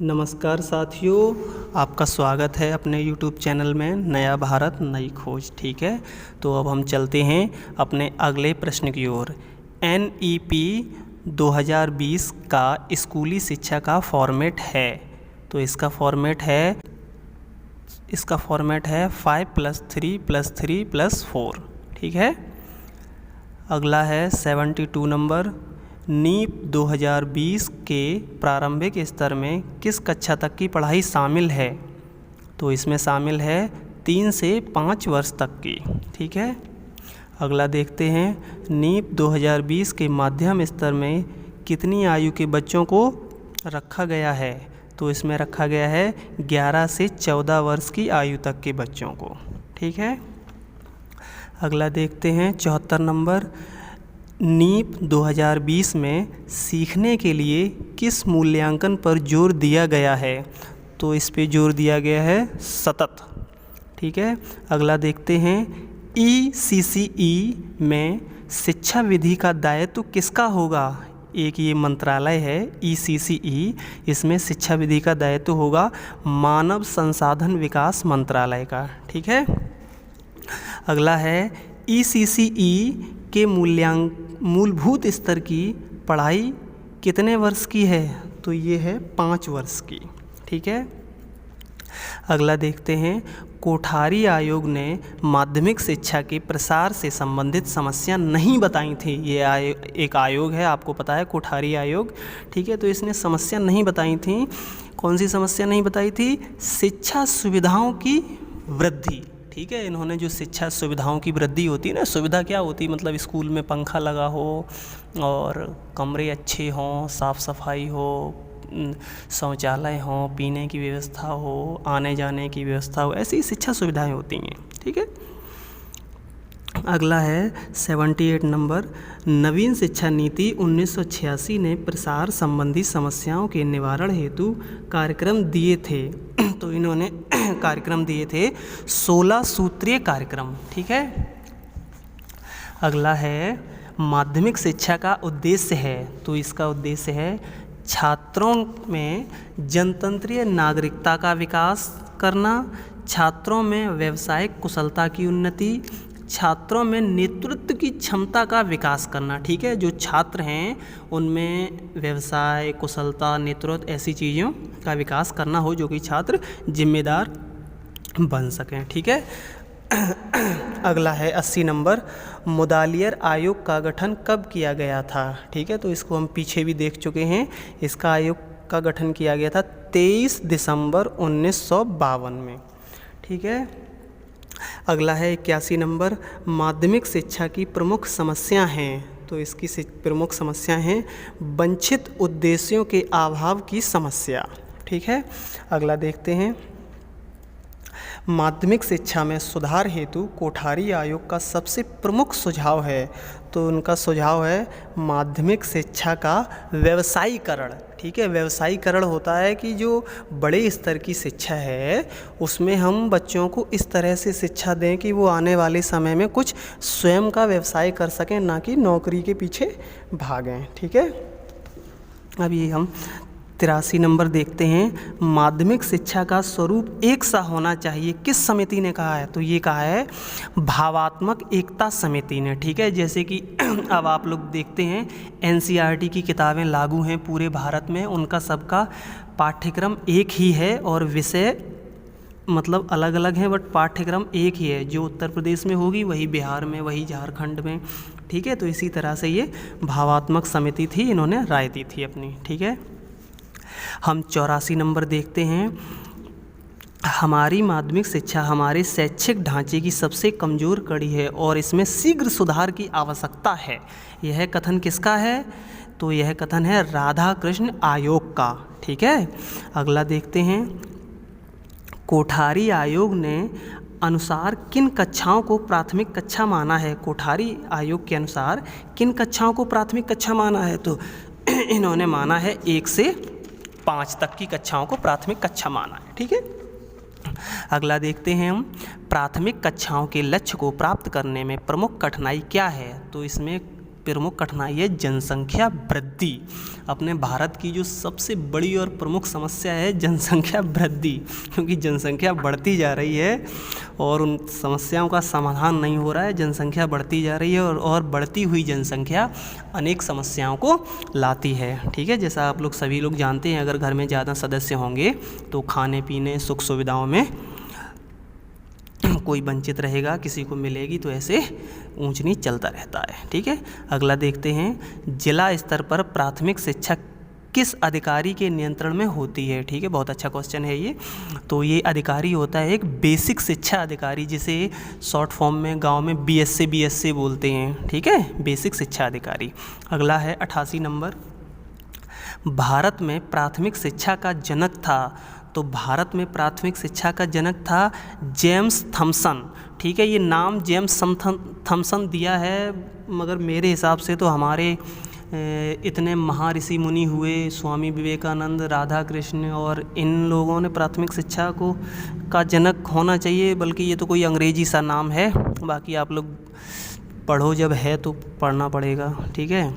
नमस्कार साथियों, आपका स्वागत है अपने YouTube चैनल में नया भारत नई खोज। ठीक है, तो अब हम चलते हैं अपने अगले प्रश्न की ओर। NEP 2020 का स्कूली शिक्षा का फॉर्मेट है, तो इसका फॉर्मेट है 5+3+3+4। ठीक है। अगला है 72 नंबर। नीप 2020 के प्रारंभिक स्तर में किस कक्षा तक की पढ़ाई शामिल है? तो इसमें शामिल है 3 से 5 वर्ष तक की। ठीक है। अगला देखते हैं, नीप 2020 के माध्यम स्तर में कितनी आयु के बच्चों को रखा गया है? तो इसमें रखा गया है 11 से 14 वर्ष की आयु तक के बच्चों को। ठीक है। अगला देखते हैं 74 नंबर। नीप 2020 में सीखने के लिए किस मूल्यांकन पर जोर दिया गया है? तो इस पे जोर दिया गया है सतत। ठीक है। अगला देखते हैं, ECCE में शिक्षा विधि का दायित्व किसका होगा? एक ये मंत्रालय है ECCE, इसमें शिक्षा विधि का दायित्व होगा मानव संसाधन विकास मंत्रालय का। ठीक है। अगला है, ECCE के मूलभूत स्तर की पढ़ाई कितने वर्ष की है? तो ये है 5 वर्ष की। ठीक है। अगला देखते हैं, कोठारी आयोग ने माध्यमिक शिक्षा के प्रसार से संबंधित समस्या नहीं बताई थी। ये एक आयोग है, आपको पता है, कोठारी आयोग। ठीक है। तो इसने समस्या नहीं बताई थी। कौन सी समस्या नहीं बताई थी? शिक्षा सुविधाओं की वृद्धि। ठीक है। इन्होंने जो शिक्षा सुविधाओं की वृद्धि होती है ना, सुविधा क्या होती है, मतलब स्कूल में पंखा लगा हो और कमरे अच्छे हों, साफ़ सफाई हो, शौचालय हो, पीने की व्यवस्था हो, आने जाने की व्यवस्था हो, ऐसी शिक्षा सुविधाएं होती हैं। ठीक है। अगला है 78 नंबर। नवीन शिक्षा नीति 1986 ने प्रसार संबंधी समस्याओं के निवारण हेतु कार्यक्रम दिए थे। तो इन्होंने कार्यक्रम दिए थे 16 सूत्रीय कार्यक्रम। ठीक है। अगला है, माध्यमिक शिक्षा का उद्देश्य है। तो इसका उद्देश्य है छात्रों में जनतंत्रीय नागरिकता का विकास करना, छात्रों में व्यावसायिक कुशलता की उन्नति, छात्रों में नेतृत्व की क्षमता का विकास करना। ठीक है। जो छात्र हैं उनमें व्यवसाय, कुशलता, नेतृत्व, ऐसी चीज़ों का विकास करना हो जो कि छात्र जिम्मेदार बन सकें। ठीक है। अगला है 80 नंबर। मुदालियर आयोग का गठन कब किया गया था? ठीक है। तो इसको हम पीछे भी देख चुके हैं। इसका आयोग का गठन किया गया था 23 दिसंबर 1952 में। ठीक है। अगला है 81 नंबर। माध्यमिक शिक्षा की प्रमुख समस्या हैं। तो इसकी प्रमुख समस्या हैं वंचित उद्देश्यों के अभाव की समस्या। ठीक है। अगला देखते हैं, माध्यमिक शिक्षा में सुधार हेतु कोठारी आयोग का सबसे प्रमुख सुझाव है। तो उनका सुझाव है माध्यमिक शिक्षा का व्यवसायीकरण। ठीक है। व्यवसायीकरण होता है कि जो बड़े स्तर की शिक्षा है उसमें हम बच्चों को इस तरह से शिक्षा दें कि वो आने वाले समय में कुछ स्वयं का व्यवसाय कर सकें, ना कि नौकरी के पीछे भागें। ठीक है। अभी हम 83 नंबर देखते हैं, माध्यमिक शिक्षा का स्वरूप एक सा होना चाहिए, किस समिति ने कहा है? तो ये कहा है भावात्मक एकता समिति ने। ठीक है। जैसे कि अब आप लोग देखते हैं NCERT की किताबें लागू हैं पूरे भारत में, उनका सबका पाठ्यक्रम एक ही है और विषय मतलब अलग अलग हैं, बट पाठ्यक्रम एक ही है। जो उत्तर प्रदेश में होगी वही बिहार में, वही झारखंड में। ठीक है। तो इसी तरह से ये भावात्मक समिति थी, इन्होंने राय दी थी अपनी। ठीक है। हम 84 नंबर देखते हैं, हमारी माध्यमिक शिक्षा हमारे शैक्षिक ढांचे की सबसे कमज़ोर कड़ी है और इसमें शीघ्र सुधार की आवश्यकता है। यह कथन किसका है? तो यह कथन है राधाकृष्ण आयोग का। ठीक है। अगला देखते हैं, कोठारी आयोग ने अनुसार किन कक्षाओं को प्राथमिक कक्षा माना है? कोठारी आयोग के अनुसार किन कक्षाओं को प्राथमिक कक्षा माना है? तो इन्होंने माना है 1 से 5 तक की कक्षाओं को प्राथमिक कक्षा माना है। ठीक है। अगला देखते हैं हम, प्राथमिक कक्षाओं के लक्ष्य को प्राप्त करने में प्रमुख कठिनाई क्या है? तो इसमें प्रमुख कठिनाई है जनसंख्या वृद्धि। अपने भारत की जो सबसे बड़ी और प्रमुख समस्या है जनसंख्या वृद्धि, क्योंकि जनसंख्या बढ़ती जा रही है और उन समस्याओं का समाधान नहीं हो रहा है। जनसंख्या बढ़ती जा रही है और बढ़ती हुई जनसंख्या अनेक समस्याओं को लाती है। ठीक है, जैसा आप लोग सभी लोग जानते हैं, अगर घर में ज़्यादा सदस्य होंगे तो खाने पीने सुख सुविधाओं में कोई वंचित रहेगा, किसी को मिलेगी, तो ऐसे ऊंच नीच चलता रहता है। ठीक है, अगला देखते हैं, जिला स्तर पर प्राथमिक शिक्षा किस अधिकारी के नियंत्रण में होती है। ठीक है, बहुत अच्छा क्वेश्चन है ये। तो ये अधिकारी होता है एक बेसिक शिक्षा अधिकारी, जिसे शॉर्ट फॉर्म में गांव में BSc बोलते हैं। ठीक है, बेसिक शिक्षा अधिकारी। अगला है 88 नंबर, भारत में प्राथमिक शिक्षा का जनक था। तो भारत में प्राथमिक शिक्षा का जनक था जेम्स थॉमसन। ठीक है, ये नाम जेम्स थॉमसन दिया है, मगर मेरे हिसाब से तो हमारे इतने महर्षि मुनि हुए, स्वामी विवेकानंद, राधा कृष्ण, और इन लोगों ने प्राथमिक शिक्षा का जनक होना चाहिए, बल्कि ये तो कोई अंग्रेजी सा नाम है। बाकी आप लोग पढ़ो, जब है तो पढ़ना पड़ेगा। ठीक है,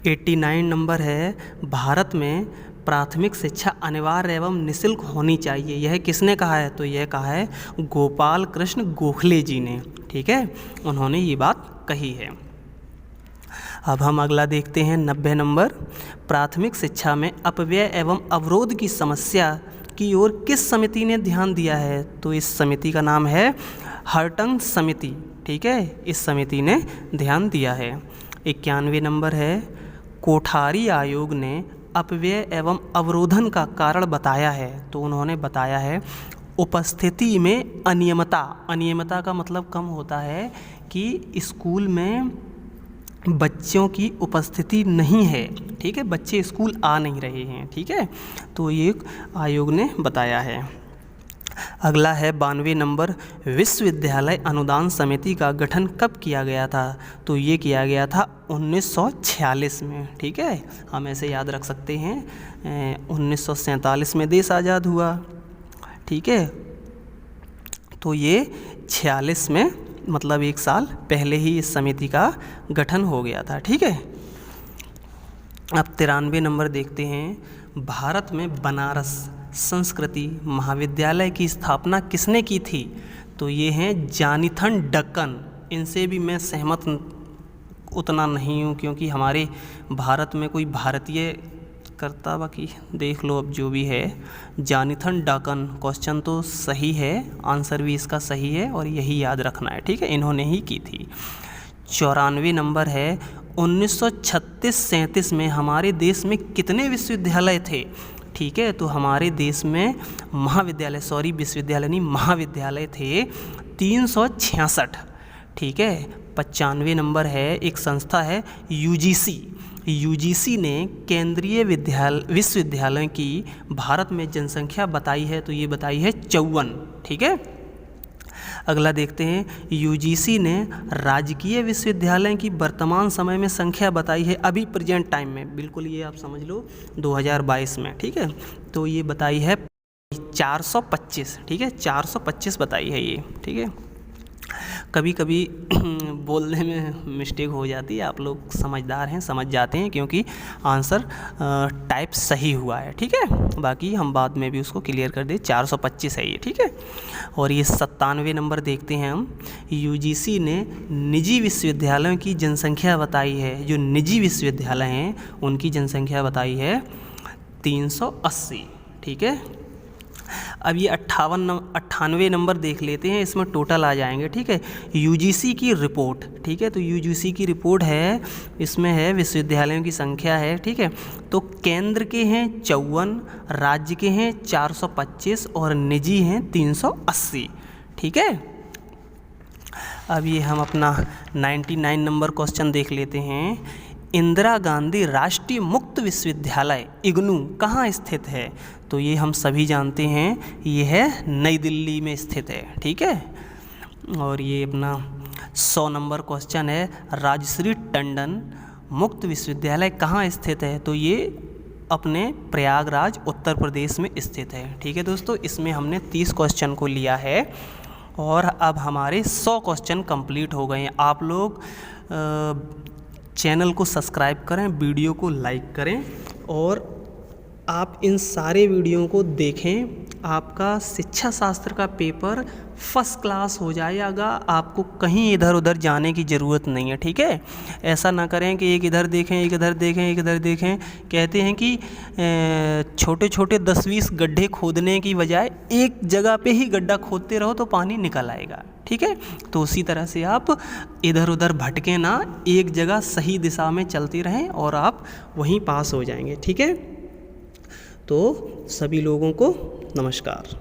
89 नंबर है, भारत में प्राथमिक शिक्षा अनिवार्य एवं निःशुल्क होनी चाहिए। यह किसने कहा है? तो यह कहा है गोपाल कृष्ण गोखले जी ने। ठीक है, उन्होंने ये बात कही है। अब हम अगला देखते हैं 90 नंबर, प्राथमिक शिक्षा में अपव्यय एवं अवरोध की समस्या की ओर किस समिति ने ध्यान दिया है? तो इस समिति का नाम है हर्टंग समिति। ठीक है, इस समिति ने ध्यान दिया है। 91 नंबर है, कोठारी आयोग ने अपव्यय एवं अवरोधन का कारण बताया है। तो उन्होंने बताया है उपस्थिति में अनियमितता। अनियमितता का मतलब कम होता है कि स्कूल में बच्चों की उपस्थिति नहीं है। ठीक है, बच्चे स्कूल आ नहीं रहे हैं। ठीक है, तो ये आयोग ने बताया है। अगला है 92 नंबर, विश्वविद्यालय अनुदान समिति का गठन कब किया गया था? तो ये किया गया था 1946 में। ठीक है, हम ऐसे याद रख सकते हैं, 1947 में देश आज़ाद हुआ। ठीक है, तो ये 46 में, मतलब 1 साल पहले ही इस समिति का गठन हो गया था। ठीक है, अब 93 नंबर देखते हैं, भारत में बनारस संस्कृति महाविद्यालय की स्थापना किसने की थी? तो ये हैं जॉनथन डक्कन। इनसे भी मैं सहमत उतना नहीं हूँ, क्योंकि हमारे भारत में कोई भारतीय करता, बाकी देख लो अब जो भी है। जॉनथन डक्कन, क्वेश्चन तो सही है, आंसर भी इसका सही है और यही याद रखना है। ठीक है, इन्होंने ही की थी। 94 नंबर है, 1936-37 में हमारे देश में कितने विश्वविद्यालय थे? ठीक है, तो हमारे देश में विश्वविद्यालय नहीं, महाविद्यालय थे 366। ठीक है, 95 नंबर है, एक संस्था है UGC ने केंद्रीय विश्वविद्यालयों की भारत में जनसंख्या बताई है। तो ये बताई है 54। ठीक है, अगला देखते हैं, UGC ने राजकीय विश्वविद्यालय की वर्तमान समय में संख्या बताई है, अभी प्रेजेंट टाइम में, बिल्कुल ये आप समझ लो 2022 में। ठीक है, तो ये बताई है 425। ठीक है, 425 बताई है ये। ठीक है, कभी कभी बोलने में मिस्टेक हो जाती है, आप लोग समझदार हैं, समझ जाते हैं, क्योंकि आंसर टाइप सही हुआ है। ठीक है, बाकी हम बाद में भी उसको क्लियर कर दे, 425 है ये। ठीक है, और ये 97 नंबर देखते हैं हम, UGC ने निजी विश्वविद्यालयों की जनसंख्या बताई है। जो निजी विश्वविद्यालय हैं उनकी जनसंख्या बताई है 380। ठीक है, अब ये 98 नंबर देख लेते हैं, इसमें टोटल आ जाएंगे। ठीक है, UGC की रिपोर्ट। ठीक है, तो UGC की रिपोर्ट है, इसमें है विश्वविद्यालयों की संख्या है। ठीक है, तो केंद्र के हैं 54, राज्य के हैं 425 और निजी हैं 380। ठीक है, अब ये हम अपना 99 नंबर क्वेश्चन देख लेते हैं, इंदिरा गांधी राष्ट्रीय मुक्त विश्वविद्यालय इग्नू कहाँ स्थित है? तो ये हम सभी जानते हैं, ये है नई दिल्ली में स्थित है। ठीक है, और ये अपना 100 नंबर क्वेश्चन है, राजश्री टंडन मुक्त विश्वविद्यालय कहाँ स्थित है? तो ये अपने प्रयागराज उत्तर प्रदेश में स्थित है। ठीक है दोस्तों, इसमें हमने 30 क्वेश्चन को लिया है और अब हमारे 100 क्वेश्चन कंप्लीट हो गए हैं। आप लोग चैनल को सब्सक्राइब करें, वीडियो को लाइक करें और आप इन सारे वीडियो को देखें। आपका शिक्षा शास्त्र का पेपर फर्स्ट क्लास हो जाएगा, आपको कहीं इधर उधर जाने की ज़रूरत नहीं है, ठीक है। ऐसा ना करें कि एक इधर देखें, एक इधर देखें, एक इधर देखें। कहते हैं कि छोटे छोटे 10-20 गड्ढे खोदने की बजाय एक जगह पे ही गड्ढा खोदते रहो तो पानी निकल आएगा, ठीक है। तो उसी तरह से आप इधर उधर भटके ना, एक जगह सही दिशा में चलते रहें और आप वहीं पास हो जाएंगे, ठीक है। तो सभी लोगों को नमस्कार।